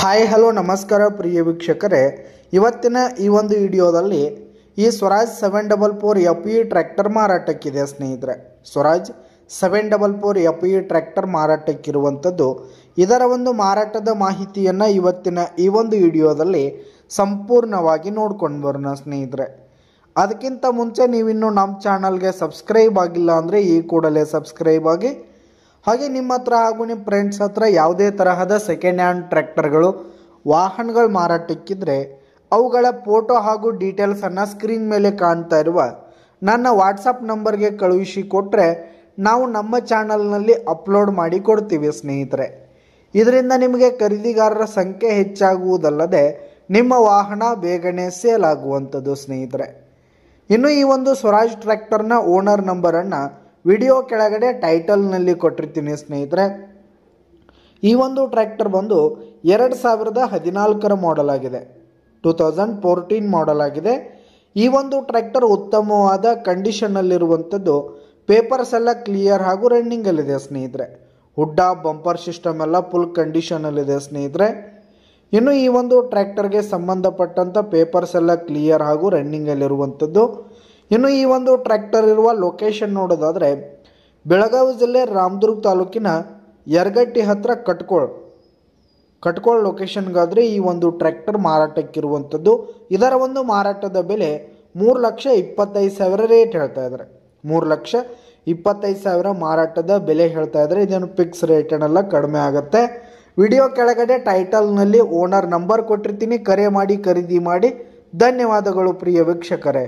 Hi hello ನಮಸ್ಕಾರ ಪ್ರಿಯ ವೀಕ್ಷಕರೇ, ಇವತ್ತಿನ ಈ ಒಂದು ವಿಡಿಯೋದಲ್ಲಿ ಈ ಸ್ವರಾಜ್ 744 FE ಟ್ರ್ಯಾಕ್ಟರ್ ಮಾರಾಟಕ್ಕಿದೆ ಸ್ನೇಹಿತರೆ. ಸ್ವರಾಜ್ 744 FE ಟ್ರ್ಯಾಕ್ಟರ್ ಮಾರಾಟಕ್ಕಿರುವಂಥದ್ದು. ಇದರ ಒಂದು ಮಾರಾಟದ ಮಾಹಿತಿಯನ್ನು ಇವತ್ತಿನ ಈ ಒಂದು ವಿಡಿಯೋದಲ್ಲಿ ಸಂಪೂರ್ಣವಾಗಿ ನೋಡ್ಕೊಂಡು ಬರೋಣ ಸ್ನೇಹಿತರೆ. ಅದಕ್ಕಿಂತ ಮುಂಚೆ ನೀವಿನ್ನೂ ನಮ್ಮ ಚಾನಲ್ಗೆ ಸಬ್ಸ್ಕ್ರೈಬ್ ಆಗಿಲ್ಲ ಅಂದರೆ ಈ ಕೂಡಲೇ ಸಬ್ಸ್ಕ್ರೈಬ್ ಆಗಿ. ಹಾಗೆ ನಿಮ್ಮ ಹತ್ರ ಹಾಗೂ ನಿಮ್ಮ ಫ್ರೆಂಡ್ಸ್ ಹತ್ರ ಯಾವುದೇ ತರಹದ ಸೆಕೆಂಡ್ ಹ್ಯಾಂಡ್ ಟ್ರ್ಯಾಕ್ಟರ್ಗಳು ವಾಹನಗಳು ಮಾರಾಟಕ್ಕಿದ್ರೆ ಅವುಗಳ ಫೋಟೋ ಹಾಗೂ ಡೀಟೇಲ್ಸನ್ನು ಸ್ಕ್ರೀನ್ ಮೇಲೆ ಕಾಣ್ತಾ ಇರುವ ನನ್ನ ವಾಟ್ಸಪ್ ನಂಬರ್ಗೆ ಕಳುಹಿಸಿ ಕೊಟ್ಟರೆ ನಾವು ನಮ್ಮ ಚಾನಲ್ನಲ್ಲಿ ಅಪ್ಲೋಡ್ ಮಾಡಿ ಕೊಡ್ತೀವಿ ಸ್ನೇಹಿತರೆ. ಇದರಿಂದ ನಿಮಗೆ ಖರೀದಿಗಾರರ ಸಂಖ್ಯೆ ಹೆಚ್ಚಾಗುವುದಲ್ಲದೆ ನಿಮ್ಮ ವಾಹನ ಬೇಗನೆ ಸೇಲ್ ಆಗುವಂಥದ್ದು ಸ್ನೇಹಿತರೆ. ಇನ್ನು ಈ ಒಂದು ಸ್ವರಾಜ್ ಟ್ರ್ಯಾಕ್ಟರ್ನ ಓನರ್ ನಂಬರನ್ನು ವಿಡಿಯೋ ಕೆಳಗಡೆ ಟೈಟಲ್ನಲ್ಲಿ ಕೊಟ್ಟಿರ್ತೀನಿ ಸ್ನೇಹಿತರೆ. ಈ ಒಂದು ಟ್ರ್ಯಾಕ್ಟರ್ ಬಂದು 2014 ಮಾಡೆಲ್ ಆಗಿದೆ, 2014 ಮಾಡೆಲ್ ಆಗಿದೆ. ಈ ಒಂದು ಟ್ರ್ಯಾಕ್ಟರ್ ಉತ್ತಮವಾದ ಕಂಡೀಷನ್ನಲ್ಲಿರುವಂಥದ್ದು. ಪೇಪರ್ಸ್ ಎಲ್ಲ ಕ್ಲಿಯರ್ ಹಾಗೂ ರನ್ನಿಂಗಲ್ಲಿದೆ ಸ್ನೇಹಿತರೆ. ಹುಡ್ಡ ಬಂಪರ್ ಸಿಸ್ಟಮ್ ಎಲ್ಲ ಫುಲ್ ಕಂಡೀಷನಲ್ಲಿದೆ ಸ್ನೇಹಿತರೆ. ಇನ್ನು ಈ ಒಂದು ಟ್ರ್ಯಾಕ್ಟರ್ಗೆ ಸಂಬಂಧಪಟ್ಟಂಥ ಪೇಪರ್ಸ್ ಎಲ್ಲ ಕ್ಲಿಯರ್ ಹಾಗೂ ರನ್ನಿಂಗಲ್ಲಿರುವಂಥದ್ದು. ಇನ್ನು ಈ ಒಂದು ಟ್ರ್ಯಾಕ್ಟರ್ ಇರುವ ಲೊಕೇಶನ್ ನೋಡೋದಾದರೆ ಬೆಳಗಾವಿ ಜಿಲ್ಲೆ ರಾಮದುರ್ಗ ತಾಲೂಕಿನ ಯರಗಟ್ಟಿ ಹತ್ರ ಕಟ್ಕೋಳ್ ಲೊಕೇಶನ್ಗಾದರೆ ಈ ಒಂದು ಟ್ರ್ಯಾಕ್ಟರ್ ಮಾರಾಟಕ್ಕಿರುವಂಥದ್ದು. ಇದರ ಒಂದು ಮಾರಾಟದ ಬೆಲೆ 3,25,000 ರೇಟ್ ಹೇಳ್ತಾ ಇದ್ದಾರೆ. 3,25,000 ಮಾರಾಟದ ಬೆಲೆ ಹೇಳ್ತಾ ಇದ್ದಾರೆ. ಇದೇನು ಫಿಕ್ಸ್ ರೇಟ್ ಏನಲ್ಲ, ಕಡಿಮೆ ಆಗುತ್ತೆ. ವಿಡಿಯೋ ಕೆಳಗಡೆ ಟೈಟಲ್ನಲ್ಲಿ ಓನರ್ ನಂಬರ್ ಕೊಟ್ಟಿರ್ತೀನಿ, ಕರೆ ಮಾಡಿ ಖರೀದಿ ಮಾಡಿ. ಧನ್ಯವಾದಗಳು ಪ್ರಿಯ ವೀಕ್ಷಕರೇ.